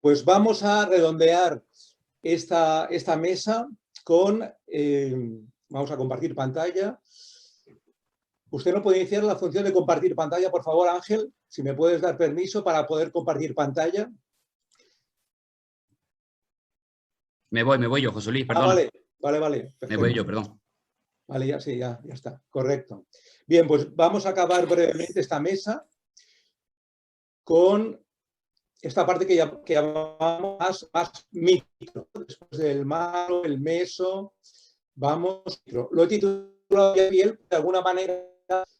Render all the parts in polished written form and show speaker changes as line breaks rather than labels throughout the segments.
Pues vamos a redondear esta mesa con... vamos a compartir pantalla. ¿Usted no puede iniciar la función de compartir pantalla, por favor, Ángel? Si me puedes dar permiso para poder compartir pantalla.
Me voy yo, José Luis, perdón.
Vale. Perfecto.
Me voy yo, perdón.
Vale, ya sí, ya está, correcto. Bien, pues vamos a acabar brevemente esta mesa con esta parte que llamamos más micro. Después del macro, el meso, vamos micro. Lo he titulado bien, de alguna manera,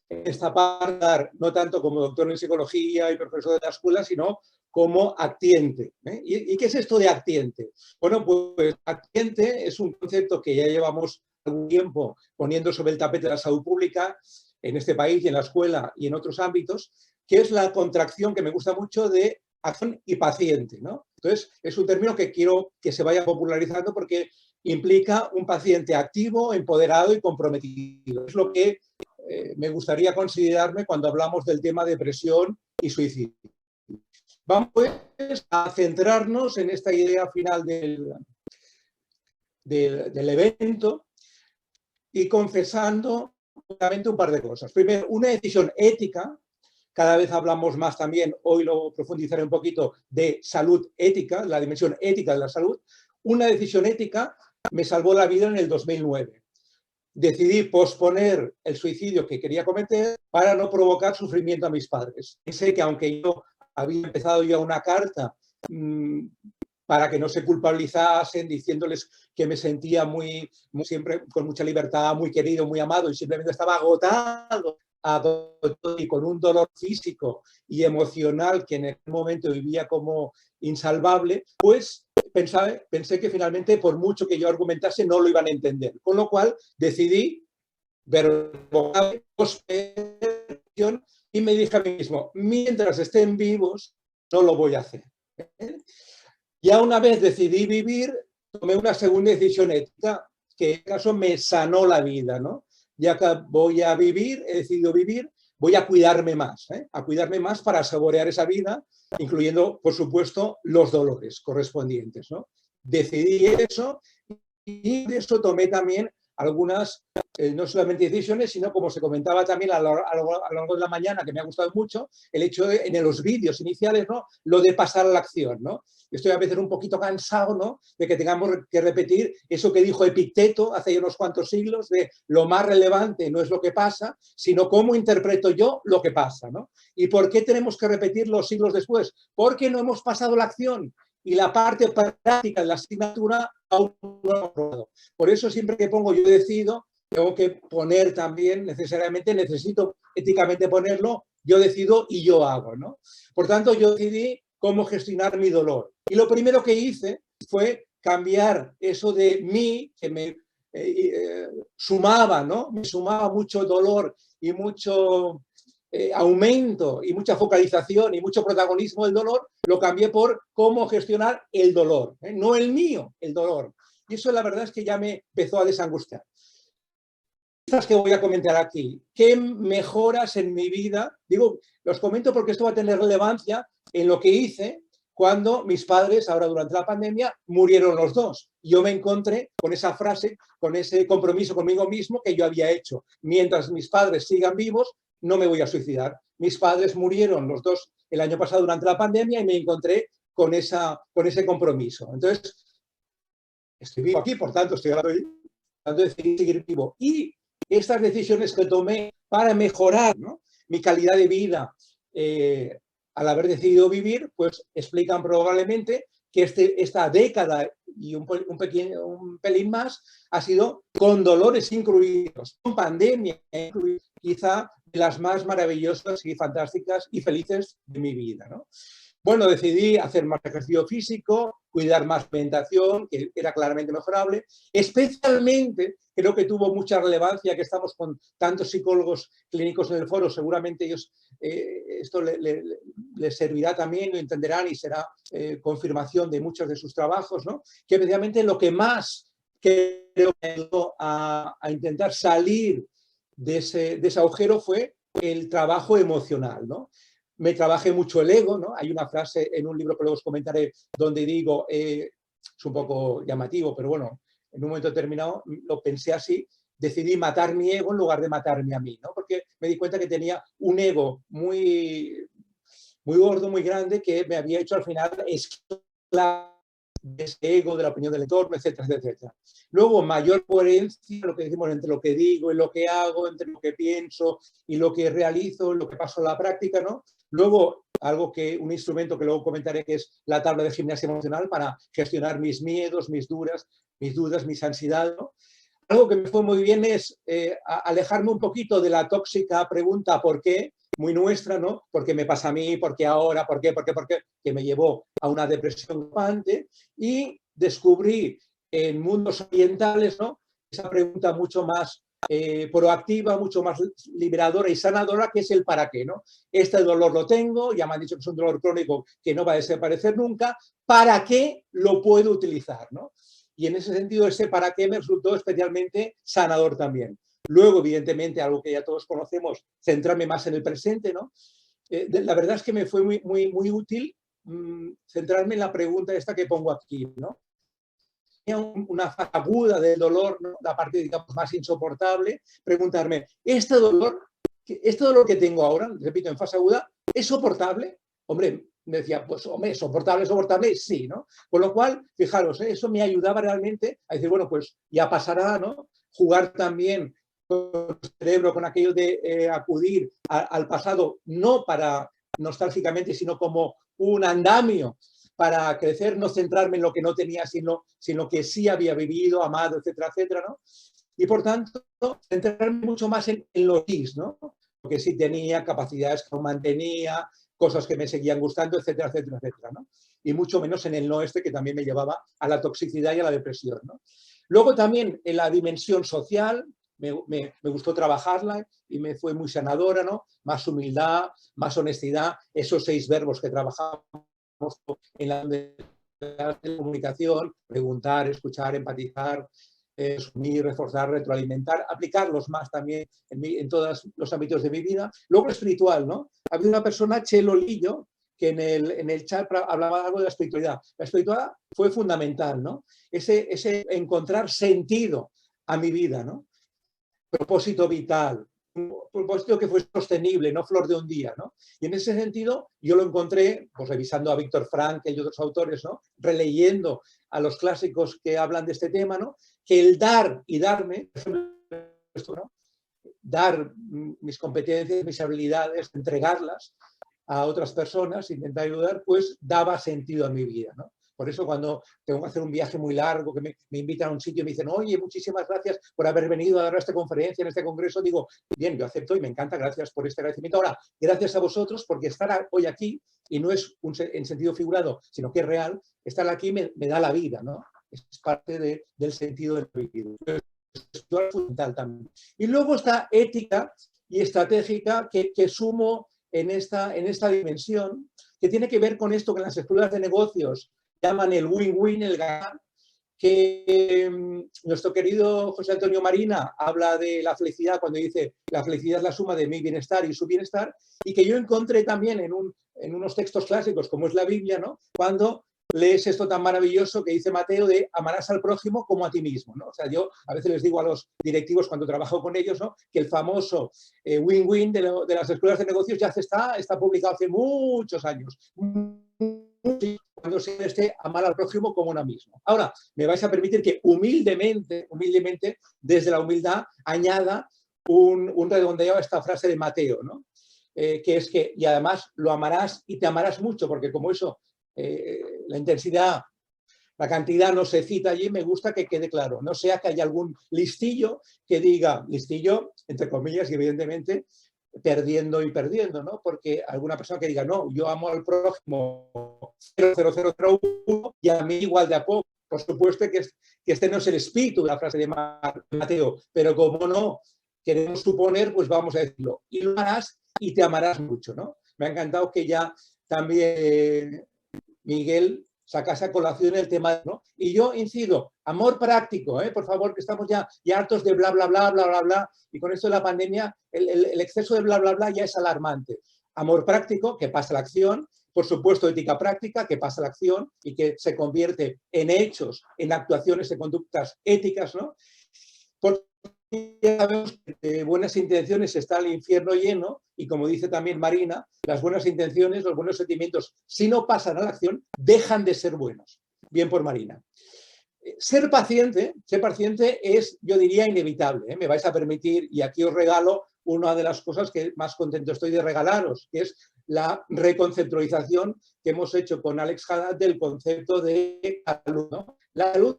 esta parte, no tanto como doctor en psicología y profesor de la escuela, sino como actiente. ¿Y qué es esto de actiente? Bueno, pues actiente es un concepto que ya llevamos algún tiempo poniendo sobre el tapete de la salud pública en este país y en la escuela y en otros ámbitos, que es la contracción que me gusta mucho de acción y paciente, ¿no? Entonces, es un término que quiero que se vaya popularizando porque implica un paciente activo, empoderado y comprometido. Es lo que me gustaría considerarme cuando hablamos del tema de depresión y suicidio. Vamos pues a centrarnos en esta idea final del evento y confesando un par de cosas. Primero, una decisión ética. Cada vez hablamos más también, hoy lo profundizaré un poquito, de salud ética, la dimensión ética de la salud. Una decisión ética me salvó la vida en el 2009. Decidí posponer el suicidio que quería cometer para no provocar sufrimiento a mis padres. Pensé que aunque yo había empezado ya una carta para que no se culpabilizasen, diciéndoles que me sentía siempre con mucha libertad, muy querido, muy amado y simplemente estaba agotado y con un dolor físico y emocional que en aquel momento vivía como insalvable, pues pensé que finalmente, por mucho que yo argumentase, no lo iban a entender. Con lo cual decidí ver y me dije a mí mismo, mientras estén vivos, no lo voy a hacer. Ya una vez decidí vivir, tomé una segunda decisión ética, que en este caso me sanó la vida, ¿no? Ya que voy a vivir, he decidido vivir, voy a cuidarme más para saborear esa vida, incluyendo, por supuesto, los dolores correspondientes, ¿no? Decidí eso y de eso tomé también algunas, no solamente decisiones, sino como se comentaba también a lo largo de la mañana, que me ha gustado mucho, el hecho de, en los vídeos iniciales, ¿no? Lo de pasar a la acción, ¿no? Estoy a veces un poquito cansado, ¿no? De que tengamos que repetir eso que dijo Epicteto hace unos cuantos siglos, de lo más relevante no es lo que pasa, sino cómo interpreto yo lo que pasa, ¿no? ¿Y por qué tenemos que repetirlo siglos después? Porque no hemos pasado la acción y la parte práctica de la asignatura aún no hemos probado. Por eso siempre que pongo yo decido, tengo que poner también, necesariamente necesito éticamente ponerlo, yo decido y yo hago, ¿no? Por tanto, yo decidí cómo gestionar mi dolor. Y lo primero que hice fue cambiar eso de mí, que me sumaba, ¿no? Me sumaba mucho dolor y mucho aumento y mucha focalización y mucho protagonismo del dolor, lo cambié por cómo gestionar el dolor, no el mío, el dolor. Y eso la verdad es que ya me empezó a desangustiar. Estas que voy a comentar aquí, ¿qué mejoras en mi vida? Digo, los comento porque esto va a tener relevancia en lo que hice cuando mis padres, ahora durante la pandemia, murieron los dos. Yo me encontré con esa frase, con ese compromiso conmigo mismo que yo había hecho. Mientras mis padres sigan vivos, no me voy a suicidar. Mis padres murieron los dos el año pasado durante la pandemia y me encontré con ese compromiso. Entonces, estoy vivo aquí, por tanto, estoy hablando de seguir vivo. Y estas decisiones que tomé para mejorar, ¿no?, mi calidad de vida al haber decidido vivir, pues explican probablemente que esta década y un pelín más ha sido con dolores incluidos, con pandemia incluidos, quizá de las más maravillosas y fantásticas y felices de mi vida, ¿no? Bueno, decidí hacer más ejercicio físico, cuidar más alimentación, que era claramente mejorable. Especialmente, creo que tuvo mucha relevancia que estamos con tantos psicólogos clínicos en el foro, seguramente ellos esto les servirá también, lo entenderán y será confirmación de muchos de sus trabajos, ¿no? Que precisamente lo que más creo que ayudó a intentar salir de ese agujero fue el trabajo emocional, ¿no? me trabajé mucho el ego, ¿no? Hay una frase en un libro que luego os comentaré donde digo, es un poco llamativo, pero bueno, en un momento determinado lo pensé así, decidí matar mi ego en lugar de matarme a mí, ¿no? Porque me di cuenta que tenía un ego muy, muy gordo, muy grande, que me había hecho al final esclavo de ese ego, de la opinión del entorno, etcétera, etcétera. Luego, mayor coherencia, lo que decimos, entre lo que digo y lo que hago, entre lo que pienso y lo que realizo, lo que paso a la práctica, ¿no? Luego, un instrumento que luego comentaré, que es la tabla de gimnasia emocional para gestionar mis miedos, mis dudas, mis ansiedades, ¿no? Algo que me fue muy bien es alejarme un poquito de la tóxica pregunta ¿por qué? Muy nuestra, ¿no? ¿Por qué me pasa a mí? ¿Por qué ahora? ¿Por qué? Que me llevó a una depresión constante, y descubrí en mundos orientales, ¿no? Esa pregunta mucho más proactiva, mucho más liberadora y sanadora, que es el para qué, ¿no? Este dolor lo tengo, ya me han dicho que es un dolor crónico que no va a desaparecer nunca, ¿para qué lo puedo utilizar, ¿no? Y en ese sentido, ese para qué me resultó especialmente sanador también. Luego, evidentemente, algo que ya todos conocemos, centrarme más en el presente, ¿no? La verdad es que me fue muy útil centrarme en la pregunta esta que pongo aquí, ¿no? Tenía una fase aguda del dolor, ¿no? La parte, digamos, más insoportable, preguntarme, ¿este dolor que tengo ahora, repito, en fase aguda, es soportable? Hombre, me decía, pues, hombre, soportable, sí, ¿no? Con lo cual, fijaros, eso me ayudaba realmente a decir, bueno, pues ya pasará, ¿no? Jugar también con el cerebro, con aquello de acudir al pasado, no para nostálgicamente, sino como un andamio para crecer, no centrarme en lo que no tenía, sino que sí había vivido, amado, etcétera, etcétera, ¿no? Y por tanto, centrarme mucho más en lo que sí, ¿no? Lo que sí tenía, capacidades que no mantenía, cosas que me seguían gustando, etcétera, etcétera, etcétera, ¿no? Y mucho menos en el no que también me llevaba a la toxicidad y a la depresión, ¿no? Luego también en la dimensión social, me gustó trabajarla y me fue muy sanadora, ¿no? Más humildad, más honestidad, esos 6 verbos que trabajamos en la comunicación, preguntar, escuchar, empatizar, asumir, reforzar, retroalimentar, aplicarlos más también en todos los ámbitos de mi vida. Luego lo espiritual, ¿no? Había una persona, Chelo Lillo, que en el chat hablaba algo de la espiritualidad. La espiritualidad fue fundamental, ¿no? Ese encontrar sentido a mi vida, ¿no? Propósito vital, un propósito que fue sostenible, no flor de un día, ¿no? Y en ese sentido yo lo encontré, pues revisando a Víctor Frankl y otros autores, ¿no? Releyendo a los clásicos que hablan de este tema, ¿no? Que el dar y darme, ¿no? Dar mis competencias, mis habilidades, entregarlas a otras personas, intentar ayudar, pues daba sentido a mi vida, ¿no? Por eso cuando tengo que hacer un viaje muy largo, que me invitan a un sitio y me dicen, oye, muchísimas gracias por haber venido a dar esta conferencia, en este congreso, digo, bien, yo acepto y me encanta, gracias por este agradecimiento. Ahora, gracias a vosotros, porque estar hoy aquí, y no es en sentido figurado, sino que es real, estar aquí me da la vida, ¿no? Es parte del sentido del vida. Es fundamental también. Y luego está ética y estratégica que sumo en esta dimensión, que tiene que ver con esto que en las escuelas de negocios llaman el win-win, el ganar, que nuestro querido José Antonio Marina habla de la felicidad cuando dice la felicidad es la suma de mi bienestar y su bienestar, y que yo encontré también en unos textos clásicos como es la Biblia, ¿no? Cuando lees esto tan maravilloso que dice Mateo de amarás al prójimo como a ti mismo, ¿no? O sea, yo a veces les digo a los directivos cuando trabajo con ellos, ¿no? Que el famoso win-win de las escuelas de negocios ya está publicado hace muchos años. Cuando se esté amar al prójimo como uno mismo. Ahora, me vais a permitir que humildemente, desde la humildad, añada un redondeo a esta frase de Mateo, ¿no? Que es que, y además lo amarás y te amarás mucho, porque como eso, la intensidad, la cantidad no se cita allí, me gusta que quede claro. No sea que haya algún listillo que diga, listillo, entre comillas, y evidentemente, perdiendo, ¿no? Porque alguna persona que diga, no, yo amo al prójimo 0,0001 y a mí igual de a poco. Por supuesto que este no es el espíritu de la frase de Mateo, pero como no queremos suponer, pues vamos a decirlo. Y lo amarás y te amarás mucho, ¿no? Me ha encantado que ya también Miguel sacase a colación el tema, ¿no? Y yo incido, amor práctico, por favor, que estamos ya hartos de bla, bla, bla, bla, bla, bla, y con esto de la pandemia, el exceso de bla, bla, bla ya es alarmante. amor práctico, que pasa a la acción, por supuesto ética práctica, que pasa a la acción y que se convierte en hechos, en actuaciones, en conductas éticas, ¿no? Porque ya sabemos que de buenas intenciones está el infierno lleno y, como dice también Marina, las buenas intenciones, los buenos sentimientos, si no pasan a la acción, dejan de ser buenos. Bien por Marina. Ser paciente es, yo diría, inevitable, ¿eh? Me vais a permitir, y aquí os regalo una de las cosas que más contento estoy de regalaros, que es la reconceptualización que hemos hecho con Alex Haddad del concepto de salud, ¿no? La salud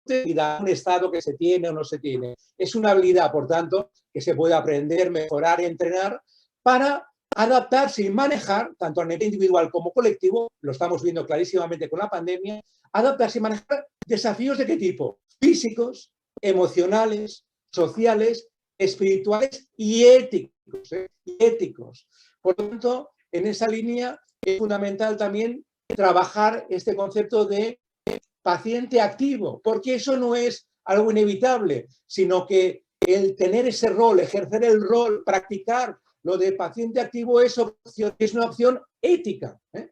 es un estado que se tiene o no se tiene. Es una habilidad, por tanto, que se puede aprender, mejorar y entrenar para adaptarse y manejar, tanto a nivel individual como colectivo, lo estamos viendo clarísimamente con la pandemia, adaptarse y manejar desafíos de qué tipo: físicos, emocionales, sociales, espirituales y éticos, ¿eh? Y éticos. Por lo tanto, en esa línea es fundamental también trabajar este concepto de paciente activo, porque eso no es algo inevitable, sino que el tener ese rol, ejercer el rol, practicar lo de paciente activo es una opción ética, ¿eh?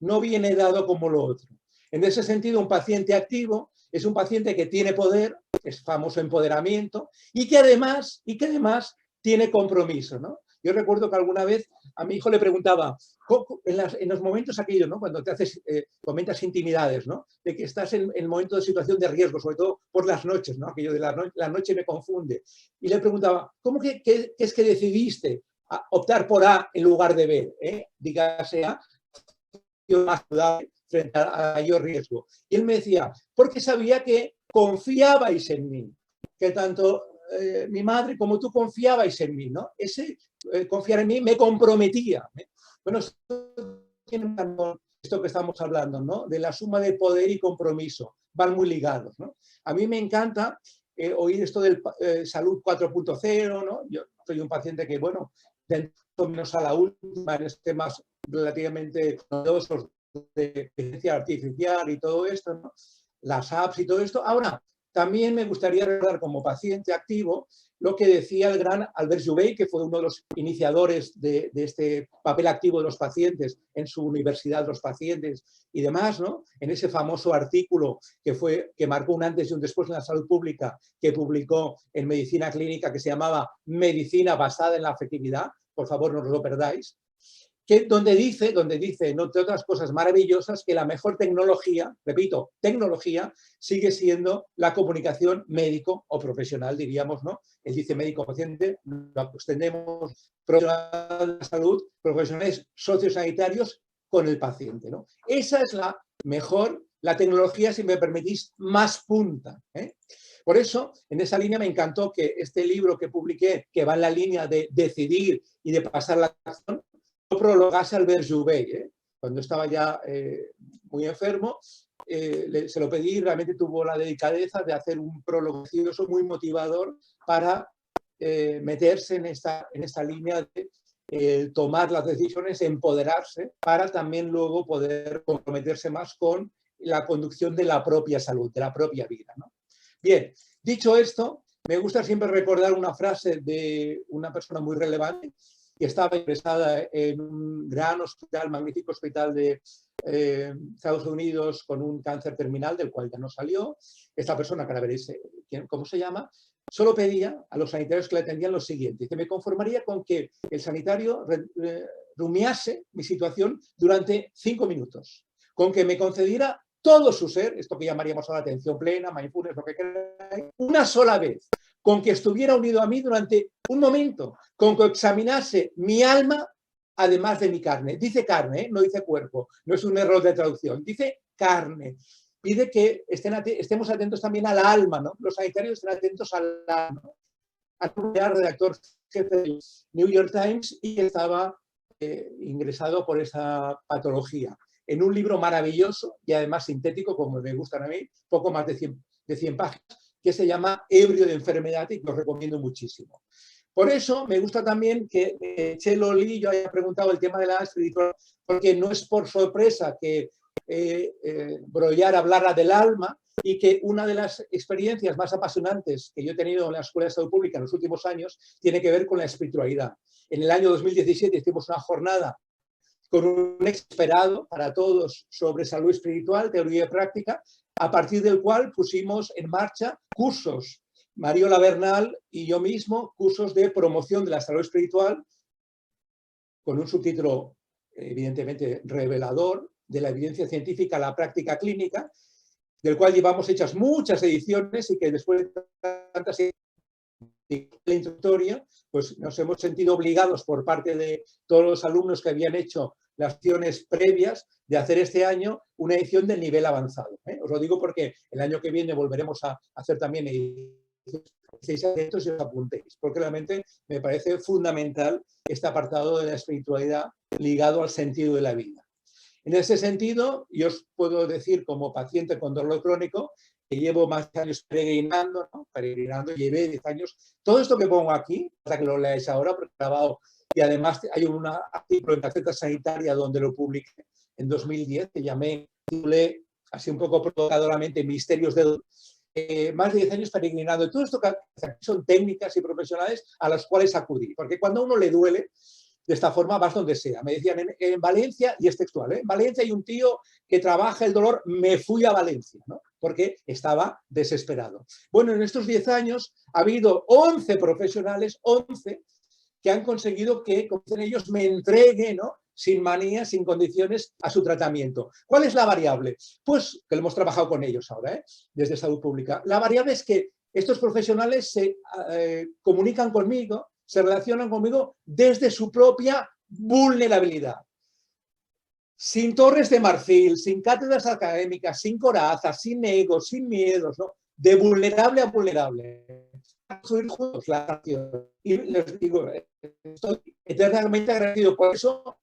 No viene dado como lo otro. En ese sentido, un paciente activo es un paciente que tiene poder, es famoso empoderamiento, y que además tiene compromiso, ¿no? Yo recuerdo que alguna vez a mi hijo le preguntaba, en los momentos aquellos, ¿no? Cuando te haces, comentas intimidades, ¿no? De que estás en el momento de situación de riesgo, sobre todo por las noches, ¿no? Aquello de la noche me confunde. Y le preguntaba, ¿cómo que es que decidiste optar por A en lugar de B? Dígase A, más saludable frente a mayor riesgo. Y él me decía, porque sabía que confiabais en mí, que tanto mi madre como tú confiabais en mí, ¿no? Ese confiar en mí me comprometía. Bueno, esto que estamos hablando, ¿no? De la suma de poder y compromiso, van muy ligados, ¿no? A mí me encanta oír esto del salud 4.0, ¿no? Yo soy un paciente que, bueno, dentro menos a la última, en temas relativamente novedosos de inteligencia artificial y todo esto, ¿no? Las apps y todo esto. Ahora, también me gustaría recordar como paciente activo lo que decía el gran Albert Jouvet, que fue uno de los iniciadores de este papel activo de los pacientes en su universidad, los pacientes y demás, ¿no? En ese famoso artículo que marcó un antes y un después en la salud pública, que publicó en Medicina Clínica, que se llamaba Medicina basada en la afectividad. Por favor, no os lo perdáis. Donde dice, entre otras cosas maravillosas, que la mejor tecnología, repito, tecnología, sigue siendo la comunicación médico o profesional, diríamos, ¿no? Él dice médico-paciente, lo extendemos, profesional de la salud, profesionales sociosanitarios con el paciente, ¿no? Esa es la mejor, la tecnología, si me permitís, más punta, ¿eh? Por eso, en esa línea me encantó que este libro que publiqué, que va en la línea de decidir y de pasar la acción, prologase Albert Jouvet, ¿eh? Cuando estaba ya muy enfermo, se lo pedí y realmente tuvo la delicadeza de hacer un prólogo muy motivador para meterse en esta línea de tomar las decisiones, empoderarse, para también luego poder comprometerse más con la conducción de la propia salud, de la propia vida, ¿no? Bien, dicho esto, me gusta siempre recordar una frase de una persona muy relevante que estaba ingresada en un gran hospital, magnífico hospital de Estados Unidos con un cáncer terminal del cual ya no salió. Esta persona, que ahora veréis cómo se llama, solo pedía a los sanitarios que le atendían lo siguiente: que me conformaría con que el sanitario rumiase mi situación durante 5 minutos, con que me concediera todo su ser, esto que llamaríamos ahora atención plena, mindfulness, lo que queráis, una sola vez, con que estuviera unido a mí durante un momento, con que examinase mi alma, además de mi carne. Dice carne, ¿eh? No dice cuerpo, no es un error de traducción, dice carne. Pide que estemos atentos también al alma, ¿no? Los sanitarios estén atentos al alma, ¿no? Al redactor jefe del New York Times y que estaba ingresado por esa patología. En un libro maravilloso y además sintético, como me gustan a mí, poco más de 100 páginas, que se llama Ebrio de enfermedad y que os recomiendo muchísimo. Por eso me gusta también que Chelo Lillo haya preguntado el tema de la espiritualidad, porque no es por sorpresa que brollar, hablar del alma, y que una de las experiencias más apasionantes que yo he tenido en la Escuela de Salud Pública en los últimos años tiene que ver con la espiritualidad. En el año 2017 hicimos una jornada con un esperado para todos sobre salud espiritual, teoría y práctica, a partir del cual pusimos en marcha cursos, Mariola Bernal y yo mismo, cursos de promoción de la salud espiritual, con un subtítulo evidentemente revelador, de la evidencia científica a la práctica clínica, del cual llevamos hechas muchas ediciones y que después de tantas de la introductoria, pues nos hemos sentido obligados por parte de todos los alumnos que habían hecho las acciones previas de hacer este año una edición del nivel avanzado. Os lo digo porque el año que viene volveremos a hacer también ediciones. Estéis atentos y os apuntéis, porque realmente me parece fundamental este apartado de la espiritualidad ligado al sentido de la vida. En ese sentido, yo os puedo decir como paciente con dolor crónico que llevo más años peregrinando, ¿no? Peregrinando, llevé 10 años. Todo esto que pongo aquí, para que lo leáis ahora, porque he grabado, y además hay un artículo en Gaceta Sanitaria donde lo publiqué en 2010, que titulé así un poco provocadoramente Misterios de más de 10 años peregrinando. Y todo esto que son técnicas y profesionales a las cuales acudir, porque cuando a uno le duele, de esta forma vas donde sea. Me decían en Valencia, y es textual, en Valencia hay un tío que trabaja el dolor, me fui a Valencia, ¿no? Porque estaba desesperado. Bueno, en estos 10 años ha habido 11 profesionales, 11, que han conseguido que, como dicen ellos, me entregue, ¿no? Sin manía, sin condiciones, a su tratamiento. ¿Cuál es la variable? Pues que lo hemos trabajado con ellos ahora, desde Salud Pública. La variable es que estos profesionales se comunican conmigo, se relacionan conmigo desde su propia vulnerabilidad. Sin torres de marfil, sin cátedras académicas, sin corazas, sin egos, sin miedos, ¿no? De vulnerable a vulnerable. Construir juntos la acción. Y les digo, estoy eternamente agradecido por eso.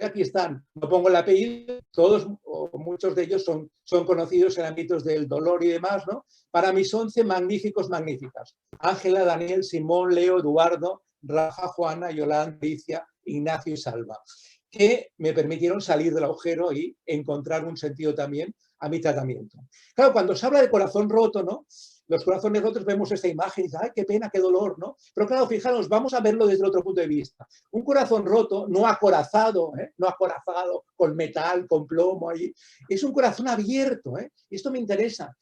Aquí están, no pongo el apellido, todos o muchos de ellos son conocidos en ámbitos del dolor y demás, ¿no? Para mis 11 magníficas. Ángela, Daniel, Simón, Leo, Eduardo, Rafa, Juana, Yolanda, Alicia, Ignacio y Salva, que me permitieron salir del agujero y encontrar un sentido también a mi tratamiento. Claro, cuando se habla de corazón roto, ¿no? Los corazones rotos vemos esta imagen y dicen, ¡ay, qué pena, qué dolor!, ¿no? Pero claro, fijaros, vamos a verlo desde otro punto de vista. Un corazón roto, no acorazado, no acorazado con metal, con plomo, ahí, es un corazón abierto. Esto me interesa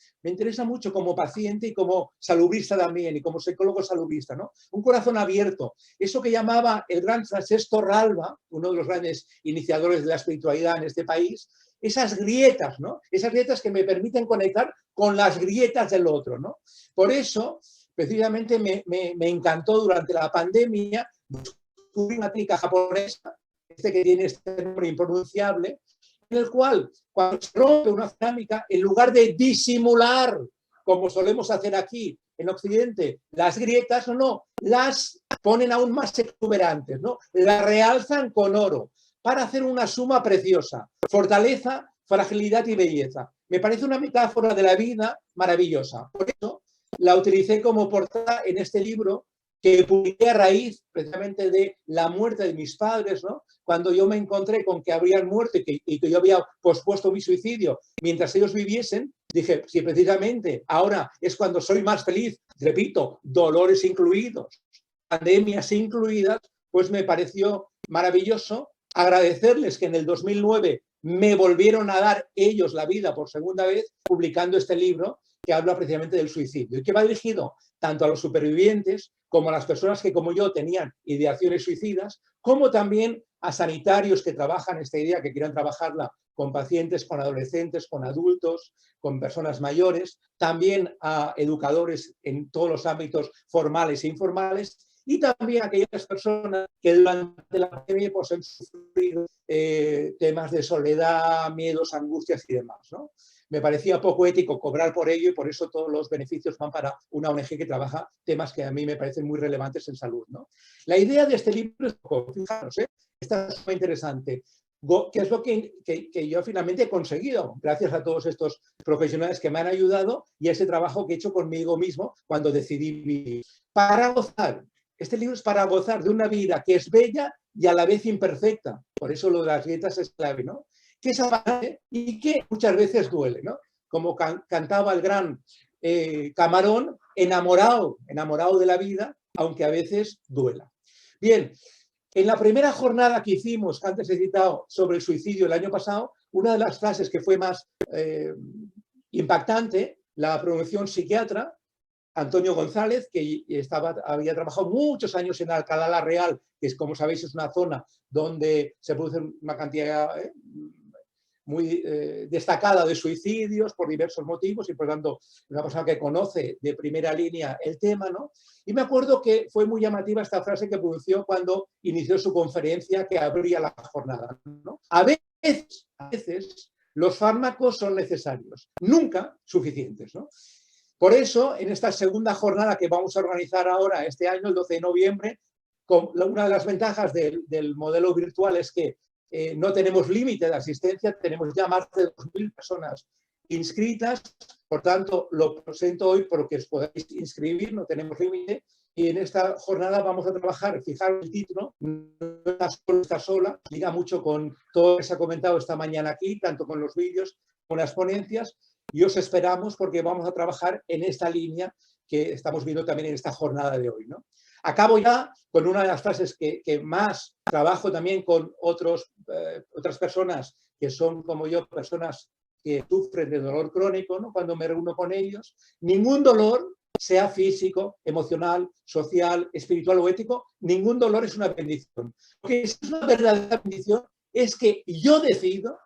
mucho como paciente y como salubrista también, y como psicólogo salubrista, ¿no? Un corazón abierto. Eso que llamaba el gran Francesco Torralba, uno de los grandes iniciadores de la espiritualidad en este país, esas grietas, ¿no? Esas grietas que me permiten conectar con las grietas del otro, ¿no? Por eso, precisamente, me encantó durante la pandemia descubrir una técnica japonesa, que tiene este nombre impronunciable, en el cual, cuando se rompe una cerámica, en lugar de disimular, como solemos hacer aquí en Occidente, las grietas, no, las ponen aún más exuberantes, ¿no? Las realzan con oro, para hacer una suma preciosa, fortaleza, fragilidad y belleza. Me parece una metáfora de la vida maravillosa. Por eso la utilicé como portada en este libro que publiqué a raíz precisamente de la muerte de mis padres, ¿no? Cuando yo me encontré con que habrían muerto y que yo había pospuesto mi suicidio mientras ellos viviesen, dije, si precisamente ahora es cuando soy más feliz, repito, dolores incluidos, pandemias incluidas, pues me pareció maravilloso agradecerles que en el 2009 me volvieron a dar ellos la vida por segunda vez publicando este libro que habla precisamente del suicidio y que va dirigido tanto a los supervivientes como a las personas que como yo tenían ideaciones suicidas, como también a sanitarios que trabajan esta idea, que quieran trabajarla con pacientes, con adolescentes, con adultos, con personas mayores, también a educadores en todos los ámbitos formales e informales, y también a aquellas personas que durante la pandemia pues, han sufrido temas de soledad, miedos, angustias y demás, ¿no? Me parecía poco ético cobrar por ello y por eso todos los beneficios van para una ONG que trabaja temas que a mí me parecen muy relevantes en salud, ¿no? La idea de este libro es, fijaros, esta es muy interesante, que es lo que yo finalmente he conseguido, gracias a todos estos profesionales que me han ayudado y a ese trabajo que he hecho conmigo mismo cuando decidí vivir. Para gozar. Este libro es para gozar de una vida que es bella y a la vez imperfecta. Por eso lo de las grietas es clave, ¿no? que es apasionante y que muchas veces duele, ¿no? Como cantaba el gran Camarón, enamorado de la vida, aunque a veces duela. Bien, en la primera jornada que hicimos, que antes he citado, sobre el suicidio el año pasado, una de las frases que fue más impactante, la pronunció un psiquiatra, Antonio González, que había trabajado muchos años en Alcalá la Real, que es, como sabéis, es una zona donde se produce una cantidad muy destacada de suicidios por diversos motivos y, por tanto, una persona que conoce de primera línea el tema, ¿no? Y me acuerdo que fue muy llamativa esta frase que pronunció cuando inició su conferencia que abría la jornada, ¿no? A veces los fármacos son necesarios, nunca suficientes, ¿no? Por eso, en esta segunda jornada que vamos a organizar ahora, este año, el 12 de noviembre, una de las ventajas del modelo virtual es que no tenemos límite de asistencia, tenemos ya más de 2.000 personas inscritas, por tanto, lo presento hoy porque os podáis inscribir, no tenemos límite, y en esta jornada vamos a trabajar, fijaros el título, no está sola, liga mucho con todo lo que se ha comentado esta mañana aquí, tanto con los vídeos como las ponencias, y os esperamos porque vamos a trabajar en esta línea que estamos viendo también en esta jornada de hoy, ¿no? Acabo ya con una de las frases que más trabajo también con otras personas que son como yo, personas que sufren de dolor crónico, ¿no? Cuando me reúno con ellos, ningún dolor, sea físico, emocional, social, espiritual o ético, ningún dolor es una bendición. Lo que es una verdadera bendición es que yo decido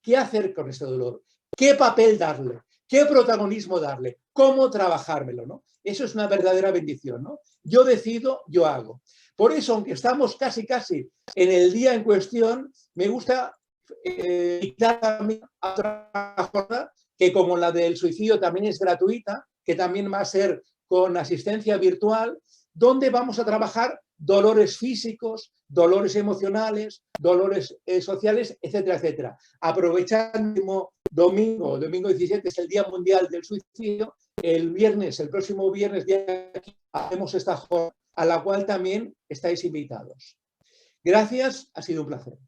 qué hacer con ese dolor, qué papel darle, qué protagonismo darle, cómo trabajármelo, ¿no? Eso es una verdadera bendición, ¿no? Yo decido, yo hago. Por eso, aunque estamos casi en el día en cuestión, me gusta invitar también a otra jornada que, como la del suicidio, también es gratuita, que también va a ser con asistencia virtual, donde vamos a trabajar dolores físicos, dolores emocionales, dolores sociales, etcétera, etcétera. Aprovechando domingo 17 es el Día Mundial del Suicidio, el próximo viernes, hacemos esta jornada a la cual también estáis invitados. Gracias, ha sido un placer.